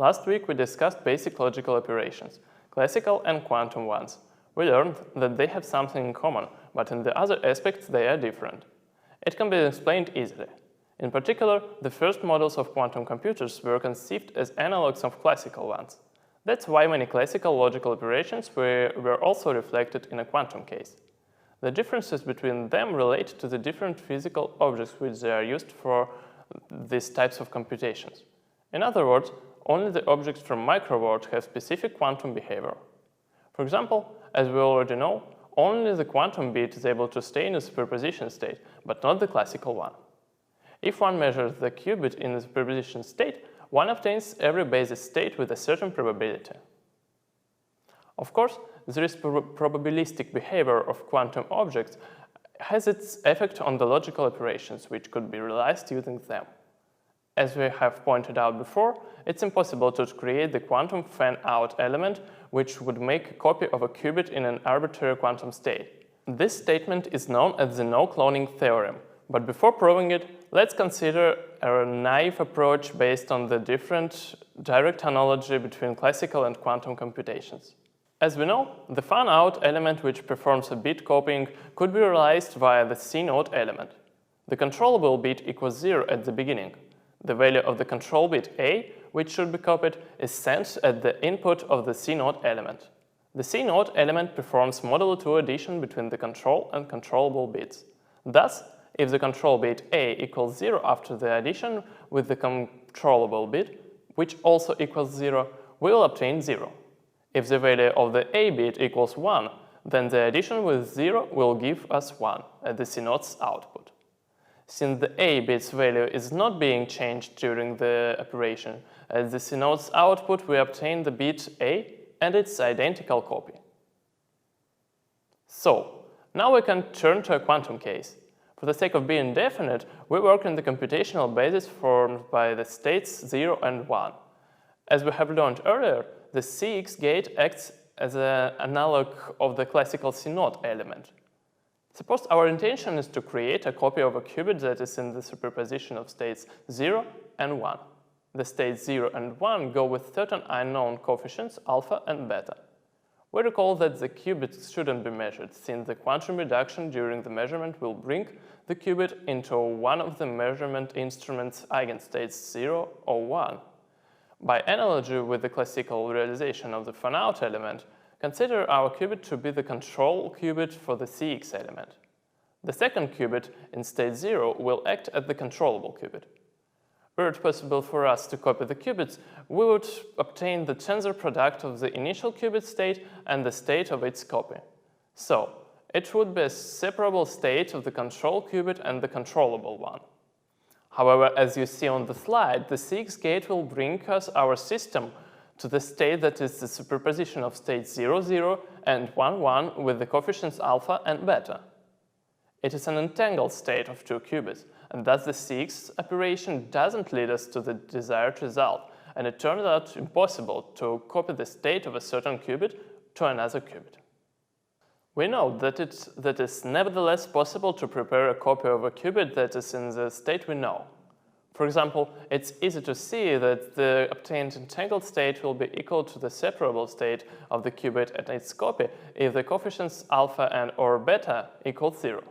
Last week we discussed basic logical operations, classical and quantum ones. We learned that they have something in common, but in the other aspects they are different. It can be explained easily. In particular, the first models of quantum computers were conceived as analogs of classical ones. That's why many classical logical operations were also reflected in a quantum case. The differences between them relate to the different physical objects which they are used for these types of computations. In other words, only the objects from microworld have specific quantum behavior. For example, as we already know, only the quantum bit is able to stay in a superposition state, but not the classical one. If one measures the qubit in the superposition state, one obtains every basis state with a certain probability. Of course, this probabilistic behavior of quantum objects has its effect on the logical operations which could be realized using them. As we have pointed out before, it's impossible to create the quantum fan-out element which would make a copy of a qubit in an arbitrary quantum state. This statement is known as the No Cloning Theorem, but before proving it, let's consider a naive approach based on the different direct analogy between classical and quantum computations. As we know, the fan-out element which performs a bit copying could be realized via the C0 element. The controllable bit equals 0 at the beginning. The value of the control bit A, which should be copied, is sent at the input of the C0 element. The C0 element performs modulo 2 addition between the control and controllable bits. Thus, if the control bit A equals 0 after the addition with the controllable bit, which also equals 0, we will obtain 0. If the value of the A bit equals 1, then the addition with 0 will give us 1 at the C0's output. Since the A bit's value is not being changed during the operation, at the C0's output we obtain the bit A and its identical copy. So, now we can turn to a quantum case. For the sake of being definite, we work in the computational basis formed by the states 0 and 1. As we have learned earlier, the Cx gate acts as an analog of the classical C0 element. Suppose our intention is to create a copy of a qubit that is in the superposition of states 0 and 1. The states 0 and 1 go with certain unknown coefficients alpha and beta. We recall that the qubit shouldn't be measured, since the quantum reduction during the measurement will bring the qubit into one of the measurement instrument's eigenstates 0 or 1. By analogy with the classical realization of the Fanout element, consider our qubit to be the control qubit for the Cx element. The second qubit in state 0 will act as the controllable qubit. Were it possible for us to copy the qubits, we would obtain the tensor product of the initial qubit state and the state of its copy. So, it would be a separable state of the control qubit and the controllable one. However, as you see on the slide, the Cx gate will bring us our system to the state that is the superposition of states 0, 0 and 1, 1 with the coefficients alpha and beta. It is an entangled state of two qubits, and thus the Cx operation doesn't lead us to the desired result, and it turns out impossible to copy the state of a certain qubit to another qubit. We know that it is nevertheless possible to prepare a copy of a qubit that is in the state we know. For example, it's easy to see that the obtained entangled state will be equal to the separable state of the qubit and its copy if the coefficients alpha and or beta equal 0.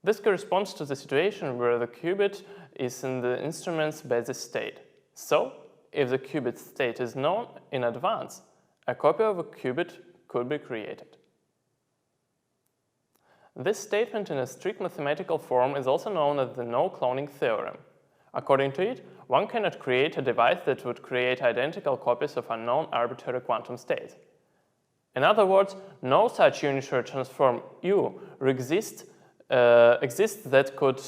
This corresponds to the situation where the qubit is in the instrument's basis state. So, if the qubit state is known in advance, a copy of a qubit could be created. This statement in a strict mathematical form is also known as the No Cloning Theorem. According to it, one cannot create a device that would create identical copies of unknown arbitrary quantum states. In other words, no such unitary transform U exists that could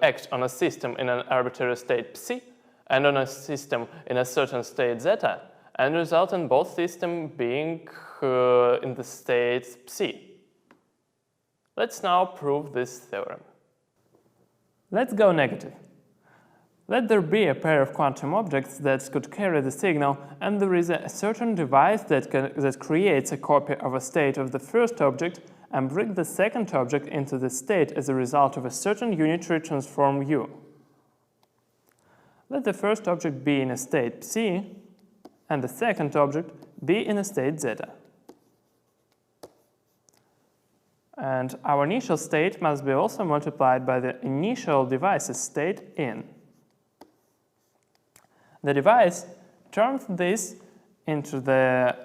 act on a system in an arbitrary state psi and on a system in a certain state zeta, and result in both systems being in the states psi. Let's now prove this theorem. Let's go negative. Let there be a pair of quantum objects that could carry the signal, and there is a certain device that creates a copy of a state of the first object and brings the second object into the state as a result of a certain unitary transform U. let the first object be in a state psi and the second object be in a state zeta. And our initial state must be also multiplied by the initial device's state in. The device turns this into the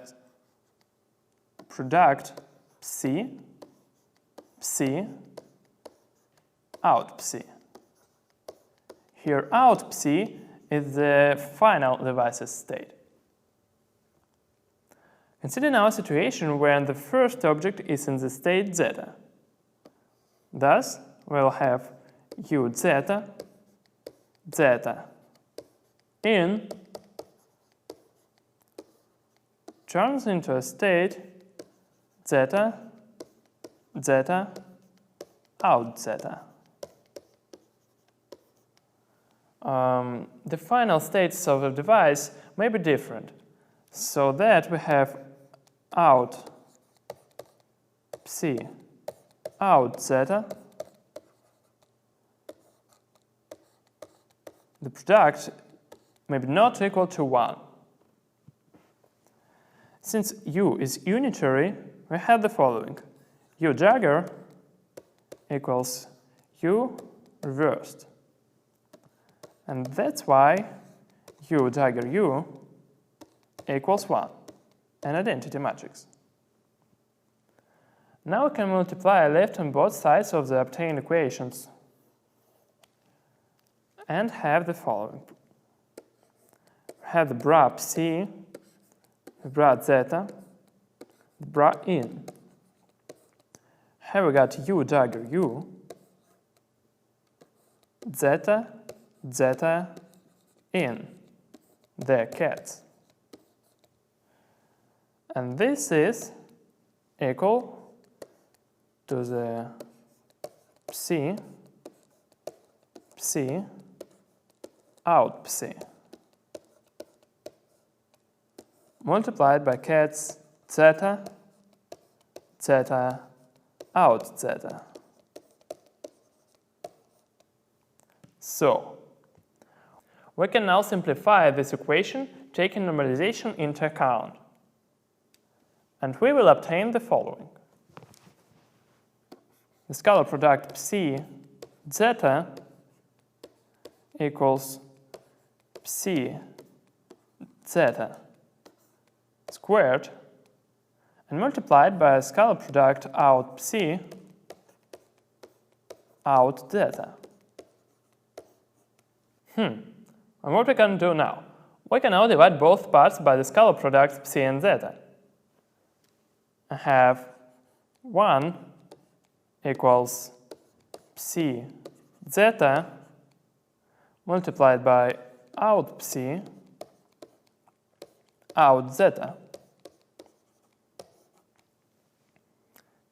product psi, psi, out psi. Here out psi is the final device's state. Consider now a situation where the first object is in the state zeta. Thus, we'll have u zeta, zeta in turns into a state zeta, zeta, out zeta. The final states of the device may be different, so that we have out psi, out zeta. The product may be not equal to 1. Since u is unitary, we have the following. U dagger equals u reversed. And that's why u dagger u equals 1, an identity matrix. Now we can multiply left on both sides of the obtained equations and have the following. We have the bra psi, the bra zeta, the bra in. Here we got u dagger u, zeta, zeta in, they're cats. And this is equal to the psi, psi, out psi, multiplied by cats zeta, zeta, out zeta. So, we can now simplify this equation taking normalization into account. And we will obtain the following. The scalar product psi zeta equals psi zeta squared and multiplied by a scalar product out psi out zeta. And what we can do now? We can now divide both parts by the scalar products psi and zeta. I have 1 equals psi zeta multiplied by out psi out zeta.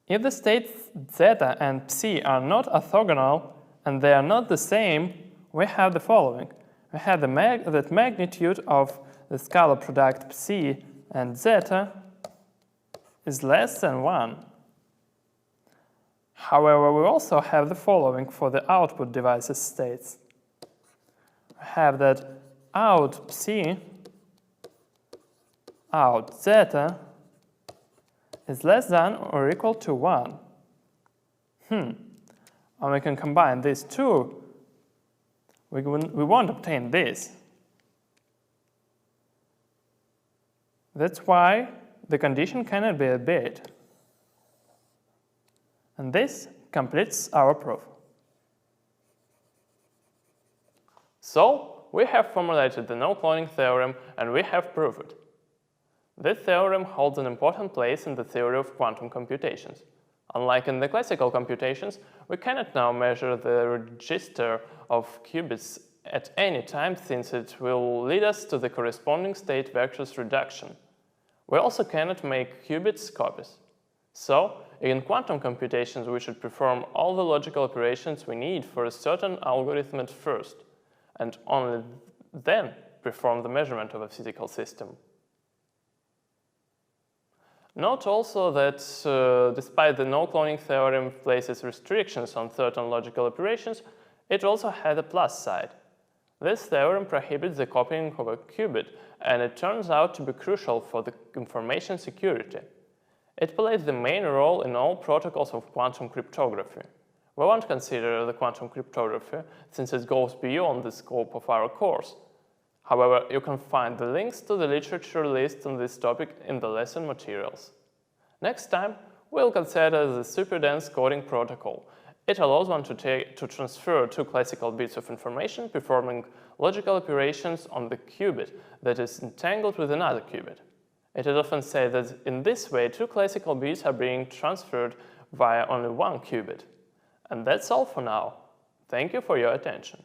If the states zeta and psi are not orthogonal and they are not the same, we have the following. We have that magnitude of the scalar product psi and zeta is less than 1. However, we also have the following for the output device's states. We have that out psi out zeta is less than or equal to 1. And we can combine these two. We won't obtain this. That's why the condition cannot be obeyed. And this completes our proof. So, we have formulated the no cloning theorem and we have proved it. This theorem holds an important place in the theory of quantum computations. Unlike in the classical computations, we cannot now measure the register of qubits at any time since it will lead us to the corresponding state vectors reduction. We also cannot make qubits copies. So, in quantum computations we should perform all the logical operations we need for a certain algorithm at first, and only then perform the measurement of a physical system. Note also that despite the no cloning theorem places restrictions on certain logical operations, it also had a plus side. This theorem prohibits the copying of a qubit, and it turns out to be crucial for the information security. It plays the main role in all protocols of quantum cryptography. We won't consider the quantum cryptography, since it goes beyond the scope of our course. However, you can find the links to the literature list on this topic in the lesson materials. Next time, we'll consider the superdense coding protocol. It allows one to transfer two classical bits of information performing logical operations on the qubit that is entangled with another qubit. It is often said that in this way, two classical bits are being transferred via only one qubit. And that's all for now. Thank you for your attention.